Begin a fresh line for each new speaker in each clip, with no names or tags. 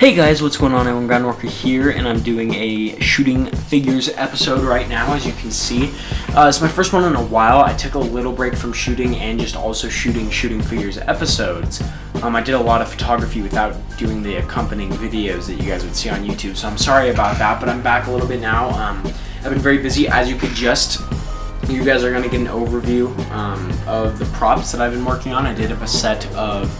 Hey guys, what's going on? Awan Groundwalker here, and I'm doing a shooting figures episode right now, as you can see. It's my first one in a while. I took a little break from shooting and just also shooting figures episodes. I did a lot of photography without doing the accompanying videos that you guys would see on YouTube, so I'm sorry about that, but I'm back a little bit now. I've been very busy, as you you guys are going to get an overview of the props that I've been working on. I did a set of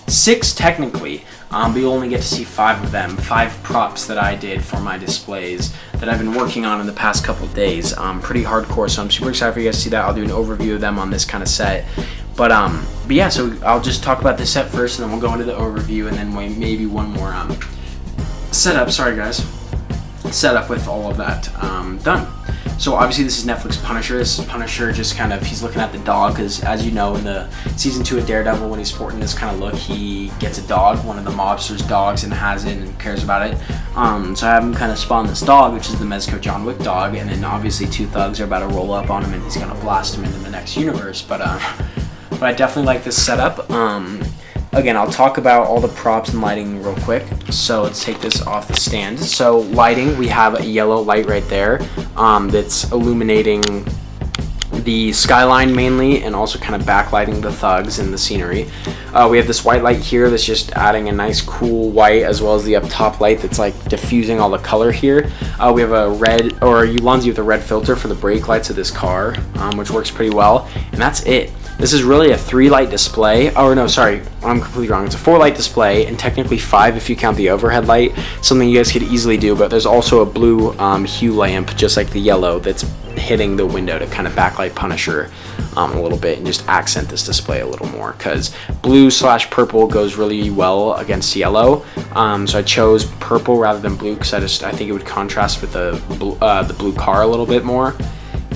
six technically, but you'll only get to see 5 of them. 5 props that I did for my displays that I've been working on in the past couple of days. Pretty hardcore, so I'm super excited for you guys to see that. I'll do an overview of them on this kind of set. But yeah, so I'll just talk about this set first, and then we'll go into the overview, and then maybe one more setup. Sorry guys, setup with all of that done. So obviously this is Netflix Punisher. This is Punisher just kind of, he's looking at the dog, because as you know in the season 2 of Daredevil, when he's sporting this kind of look, he gets a dog, one of the mobster's dogs, and has it and cares about it. So I have him kind of spawn this dog, which is the Mezco John Wick dog, and then obviously 2 thugs are about to roll up on him and he's going to blast him into the next universe. But I definitely like this setup. Again, I'll talk about all the props and lighting real quick. So let's take this off the stand. So lighting, we have a yellow light right there that's illuminating the skyline mainly, and also kind of backlighting the thugs and the scenery. We have this white light here that's just adding a nice cool white, as well as the up top light that's like diffusing all the color here. We have a red, or Ulanzi with a red filter for the brake lights of this car, which works pretty well, and that's it. This is really a 3-light display. Oh no, sorry, I'm completely wrong. It's a 4-light display, and technically 5 if you count the overhead light. Something you guys could easily do, but there's also a blue hue lamp, just like the yellow, that's hitting the window to kind of backlight Punisher a little bit and just accent this display a little more, because blue/purple goes really well against yellow. So I chose purple rather than blue, because I think it would contrast with the blue car a little bit more.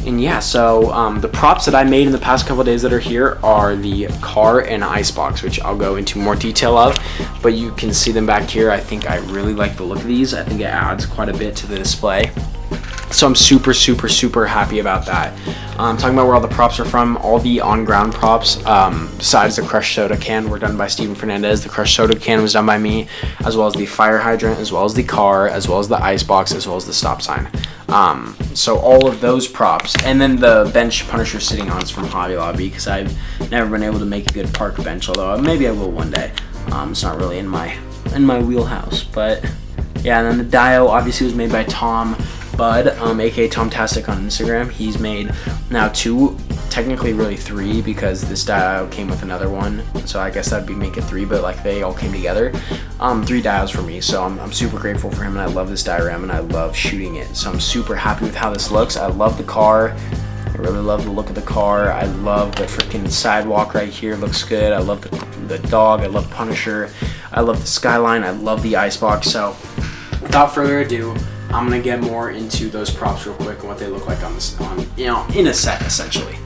And yeah, so the props that I made in the past couple of days that are here are the car and icebox, which I'll go into more detail of, but you can see them back here. I think I really like the look of these. I think it adds quite a bit to the display. So I'm super happy about that. Talking about where all the props are from, all the on-ground props, besides the crushed soda can, were done by Steven Fernandez. The crushed soda can was done by me, as well as the fire hydrant, as well as the car, as well as the icebox, as well as the stop sign. So all of those props, and then the bench Punisher sitting on is from Hobby Lobby, because I've never been able to make a good park bench, although maybe I will one day. It's not really in my wheelhouse, but yeah. And then the Dio obviously was made by Tom Bud, aka Tomtastic on Instagram. He's made now 2, technically really 3, because this Dio came with another one, so I guess that'd be make it 3, but like they all came together. 3 dials for me, so I'm super grateful for him, and I love this diorama and I love shooting it. So I'm super happy with how this looks. I love the car. I really love the look of the car. I love the freaking sidewalk right here, looks good. I love the dog. I love Punisher. I love the skyline. I love the icebox. So without further ado, I'm gonna get more into those props real quick and what they look like in a set, essentially.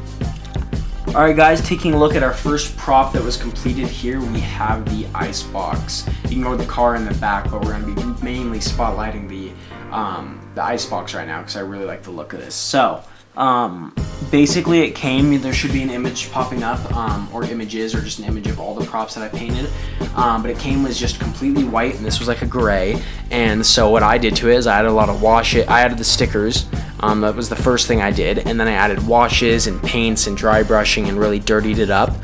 All right, guys, taking a look at our first prop that was completed here, we have the icebox. Ignore the car in the back, but we're gonna be mainly spotlighting the icebox right now, because I really like the look of this. So basically it came, there should be an image popping up, or images, or just an image of all the props that I painted, but it came was just completely white, and this was like a gray. And so what I did to it is I added a lot of I added the stickers. That was the first thing I did, and then I added washes and paints and dry brushing and really dirtied it up.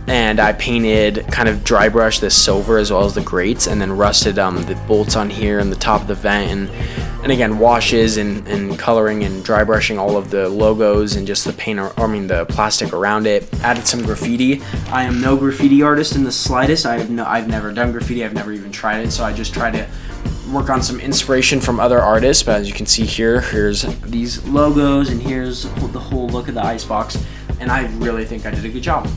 And I painted, kind of dry brushed this silver as well as the grates, and then rusted the bolts on here and the top of the vent, and again washes and coloring and dry brushing all of the logos and just the the plastic around it. Added some graffiti. I am no graffiti artist in the slightest. I've never done graffiti. I've never even tried it, so I just try to work on some inspiration from other artists. But as you can see here, here's these logos, and here's the whole look of the icebox, and I really think I did a good job.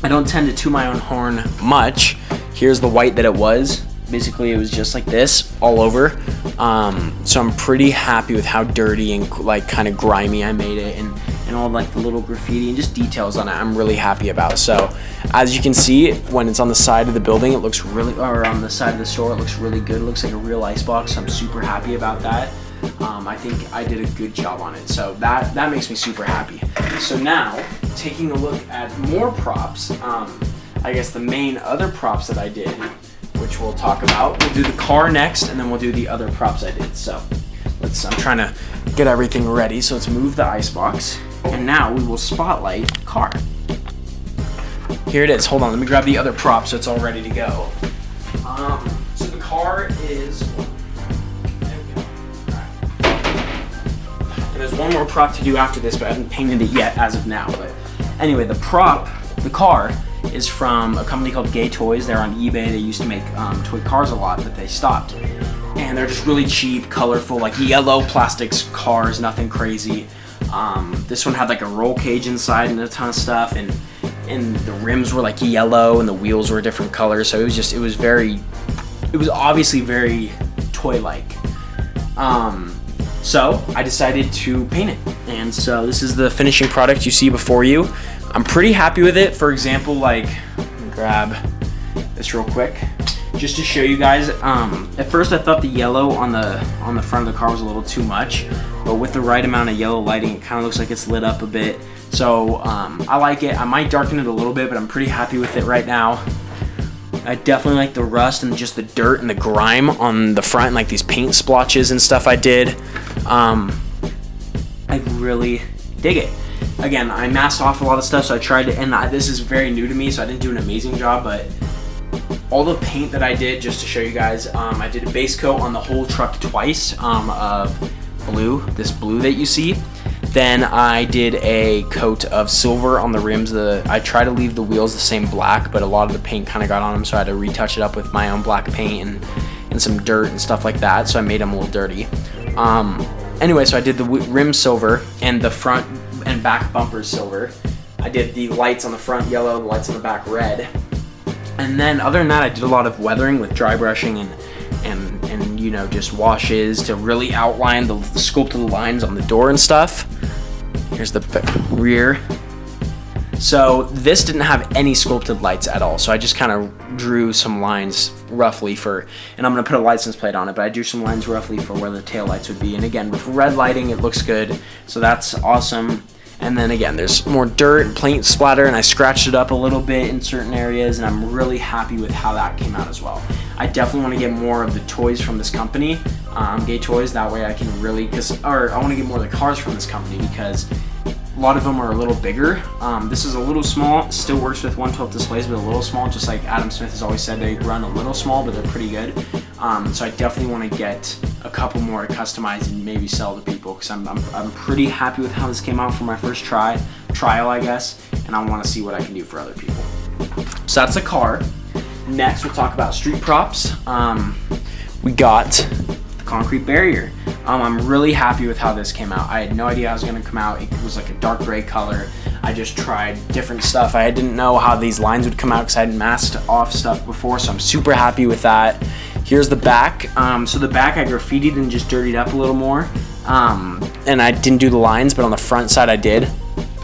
I don't tend to toot my own horn much. Here's the white that it was. Basically it was just like this all over. So I'm pretty happy with how dirty and like kind of grimy I made it, and all like the little graffiti and just details on it I'm really happy about. So as you can see, when it's on the side of the building, it looks really, or on the side of the store, it looks really good. It looks like a real icebox. So I'm super happy about that. I think I did a good job on it, so that makes me super happy. So now, taking a look at more props, I guess the main other props that I did, which we'll talk about. We'll do the car next, and then we'll do the other props I did. So I'm trying to get everything ready. So let's move the icebox, and now we will spotlight the car. Here it is. Hold on, let me grab the other prop so it's all ready to go. So the car is, there we go. All right. And there's one more prop to do after this, but I haven't painted it yet as of now. But anyway, the car is from a company called Gay Toys. They're on eBay. They used to make toy cars a lot, but they stopped. And they're just really cheap, colorful, like yellow plastics cars, nothing crazy. This one had like a roll cage inside and a ton of stuff, and the rims were like yellow and the wheels were different colors. So it was obviously very toy-like. So I decided to paint it. And so this is the finishing product you see before you. I'm pretty happy with it. For example, like, let me grab this real quick, just to show you guys. At first I thought the yellow on the front of the car was a little too much, but with the right amount of yellow lighting, it kind of looks like it's lit up a bit. So I like it. I might darken it a little bit, but I'm pretty happy with it right now. I definitely like the rust and just the dirt and the grime on the front, and like these paint splotches and stuff I did. I really dig it. Again, I masked off a lot of stuff, so I tried to, and this is very new to me, so I didn't do an amazing job, but all the paint that I did, just to show you guys, I did a base coat on the whole truck twice of blue, this blue that you see. Then I did a coat of silver on the rims. I tried to leave the wheels the same black, but a lot of the paint kind of got on them, so I had to retouch it up with my own black paint and some dirt and stuff like that, so I made them a little dirty. Anyway, so I did the rim silver and the front and back bumpers silver. I did the lights on the front yellow, the lights on the back red. And then other than that, I did a lot of weathering with dry brushing and you know, just washes to really outline the sculpt of the lines on the door and stuff. Here's the rear. So this didn't have any sculpted lights at all, so I just kind of drew some lines roughly and I'm going to put a license plate on it, but I drew some lines roughly for where the tail lights would be. And again, with red lighting, it looks good, so that's awesome. And then again, there's more dirt and paint splatter, and I scratched it up a little bit in certain areas, and I'm really happy with how that came out as well. I definitely want to get more of the toys from this company, Gay Toys, that way I can really, I want to get more of the cars from this company, because a lot of them are a little bigger. This is a little small, still works with 1/12 displays, but a little small, just like Adam Smith has always said, they run a little small, but they're pretty good. So I definitely want to get a couple more to customize and maybe sell to people, because I'm pretty happy with how this came out for my first trial, I guess, and I want to see what I can do for other people. So that's the car. Next, we'll talk about street props. We got the concrete barrier. I'm really happy with how this came out. I had no idea how it was going to come out. It was like a dark gray color. I just tried different stuff. I didn't know how these lines would come out because I hadn't masked off stuff before, so I'm super happy with that. Here's the back. So the back I graffitied and just dirtied up a little more. And I didn't do the lines, but on the front side I did.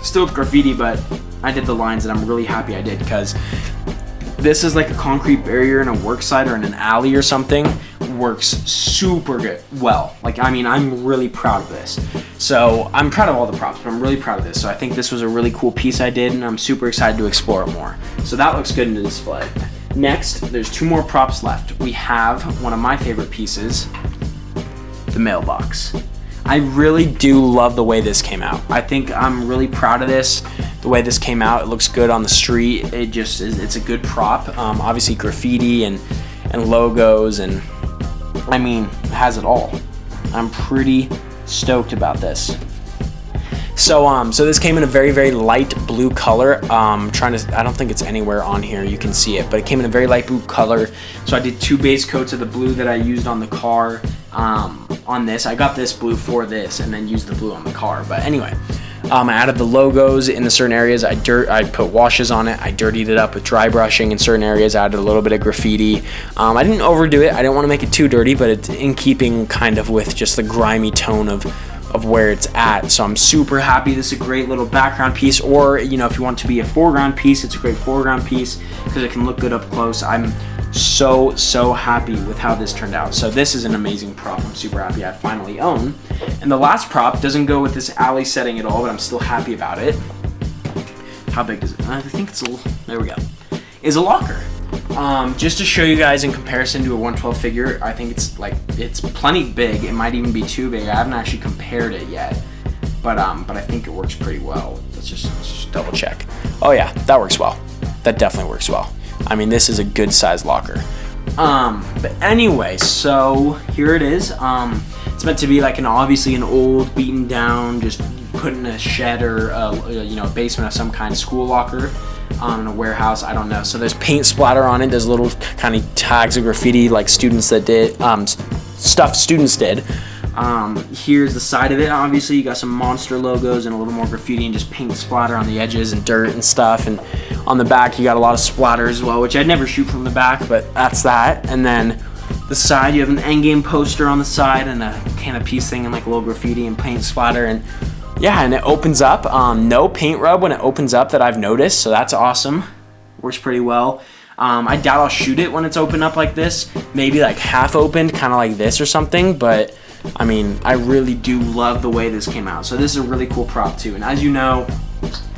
Still with graffiti, but I did the lines, and I'm really happy I did, because this is like a concrete barrier in a work site or in an alley or something. Works super good. Well, like, I mean, I'm really proud of this. So I'm proud of all the props, but I'm really proud of this. So I think this was a really cool piece I did, and I'm super excited to explore it more. So that looks good in the display. Next, there's 2 more props left. We have one of my favorite pieces, the mailbox. I really do love the way this came out. I think I'm really proud of this, the way this came out. It looks good on the street. It just is, it's a good prop. Obviously graffiti and logos, and I mean, it has it all. I'm pretty stoked about this. So this came in a very, very light blue color. I don't think it's anywhere on here, you can see it, but it came in a very light blue color. So I did 2 base coats of the blue that I used on the car. On this, I got this blue for this, and then used the blue on the car. But anyway, I added the logos in the certain areas. I put washes on it. I dirtied it up with dry brushing in certain areas. I added a little bit of graffiti. I didn't overdo it. I didn't want to make it too dirty, but it's in keeping kind of with just the grimy tone of where it's at. So I'm super happy. This is a great little background piece, or you know, if you want it to be a foreground piece, it's a great foreground piece because it can look good up close. I'm so happy with how this turned out. So this is an amazing prop. I'm super happy I finally own. And the last prop doesn't go with this alley setting at all, but I'm still happy about it. How big is it? I think it's a little, there we go. is a locker. Just to show you guys in comparison to a 112 figure, I think it's plenty big. It might even be too big. I haven't actually compared it yet, but I think it works pretty well. Let's just double check. Oh yeah, that works well. That definitely works well. I mean, this is a good size locker. But anyway, so here it is. It's meant to be like obviously an old, beaten down, just put in a shed or a basement of some kind, school locker. In a warehouse, I don't know. So there's paint splatter on it. There's little kind of tags of graffiti like students that did stuff students did. Here's the side of it. Obviously, you got some monster logos and a little more graffiti and just paint splatter on the edges and dirt and stuff. And on the back, you got a lot of splatter as well, which I'd never shoot from the back, but that's that. And then the side, you have an Endgame poster on the side and a can of peace thing and like a little graffiti and paint splatter. And yeah, and it opens up. No paint rub when it opens up that I've noticed, so that's awesome. Works pretty well. I doubt I'll shoot it when it's open up like this. Maybe like half opened, kind of like this or something, but I mean, I really do love the way this came out. So this is a really cool prop too. And as you know,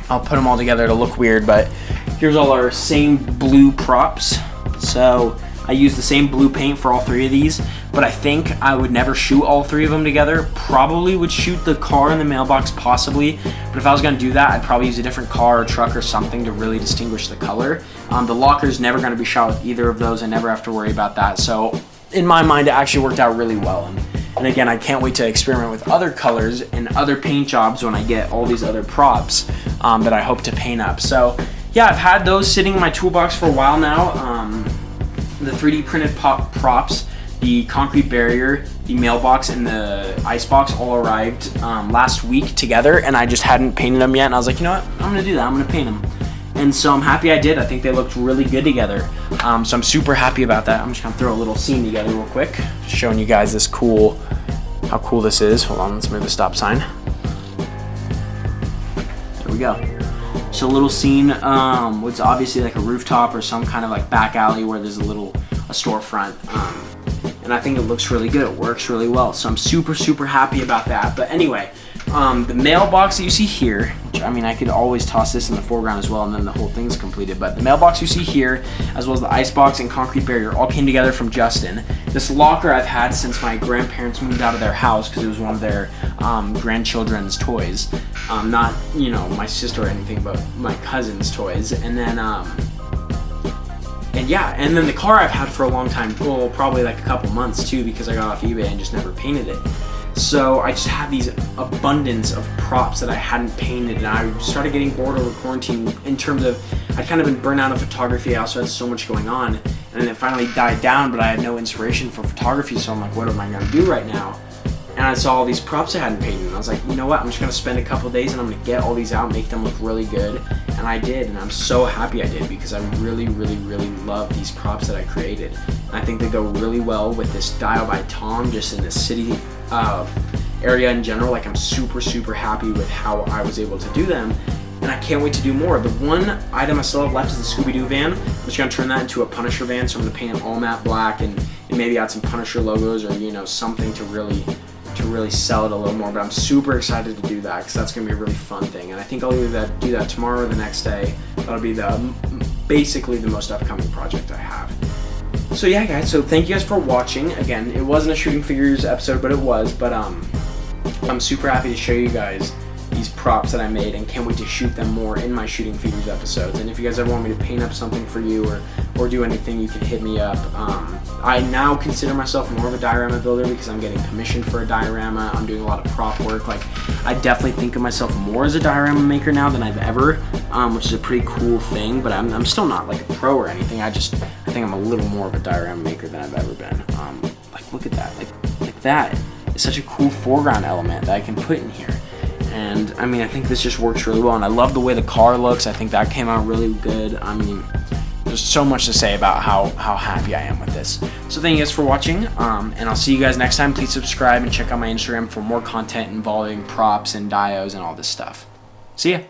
I'll put them all together to look weird, but here's all our same blue props. So I use the same blue paint for all three of these, but I think I would never shoot all three of them together. Probably would shoot the car in the mailbox, possibly, but if I was gonna do that, I'd probably use a different car or truck or something to really distinguish the color. The locker's never gonna be shot with either of those. I never have to worry about that. So in my mind, it actually worked out really well. And again, I can't wait to experiment with other colors and other paint jobs when I get all these other props that I hope to paint up. So yeah, I've had those sitting in my toolbox for a while now. The 3D printed props, the concrete barrier, the mailbox, and the icebox all arrived last week together, and I just hadn't painted them yet, and I was like, you know what, I'm gonna do that, I'm gonna paint them. And so I'm happy I did. I think they looked really good together. So I'm super happy about that. I'm just gonna throw a little scene together real quick, showing you guys this how cool this is. Hold on, let's move the stop sign. There we go. So a little scene, what's obviously like a rooftop or some kind of like back alley where there's a storefront. And I think it looks really good. It works really well. So I'm super, super happy about that. But anyway, the mailbox that you see here, which I mean, I could always toss this in the foreground as well and then the whole thing's completed. But the mailbox you see here, as well as the icebox and concrete barrier, all came together from Justin. This locker I've had since my grandparents moved out of their house because it was one of their grandchildren's toys. Not, my sister or anything, but my cousin's toys. And then, and then the car I've had for a long time, well, probably like a couple months too, because I got off eBay and just never painted it. So I just have these abundance of props that I hadn't painted, and I started getting bored over quarantine in terms of, I'd kind of been burnt out of photography. I also had so much going on, and then it finally died down, but I had no inspiration for photography, so I'm like, what am I gonna do right now? And I saw all these props I hadn't painted, and I was like, you know what, I'm just gonna spend a couple days and I'm gonna get all these out, make them look really good. And I did, and I'm so happy I did, because I really, really, really love these props that I created. And I think they go really well with this Dial by Tom, just in the city area in general. Like, I'm super, super happy with how I was able to do them, and I can't wait to do more. The one item I still have left is the Scooby-Doo van. I'm just gonna turn that into a Punisher van, so I'm gonna paint it all matte black and maybe add some Punisher logos or something to really sell it a little more. But I'm super excited to do that, because that's gonna be a really fun thing, and I think I'll either do that tomorrow or the next day. That'll be basically the most upcoming project I have. So yeah, guys, so thank you guys for watching. Again, it wasn't a shooting figures episode, but it was. But I'm super happy to show you guys these props that I made, and can't wait to shoot them more in my shooting figures episodes. And if you guys ever want me to paint up something for you or do anything, you can hit me up. I now consider myself more of a diorama builder because I'm getting commissioned for a diorama. I'm doing a lot of prop work. Like, I definitely think of myself more as a diorama maker now than I've ever, which is a pretty cool thing. But I'm still not like a pro or anything. I think I'm a little more of a diorama maker than I've ever been. Like, look at that. Like that is such a cool foreground element that I can put in here. And I mean, I think this just works really well, and I love the way the car looks. I think that came out really good. I mean, there's so much to say about how happy I am with this. So thank you guys for watching, and I'll see you guys next time. Please subscribe and check out my Instagram for more content involving props and dios and all this stuff. See ya.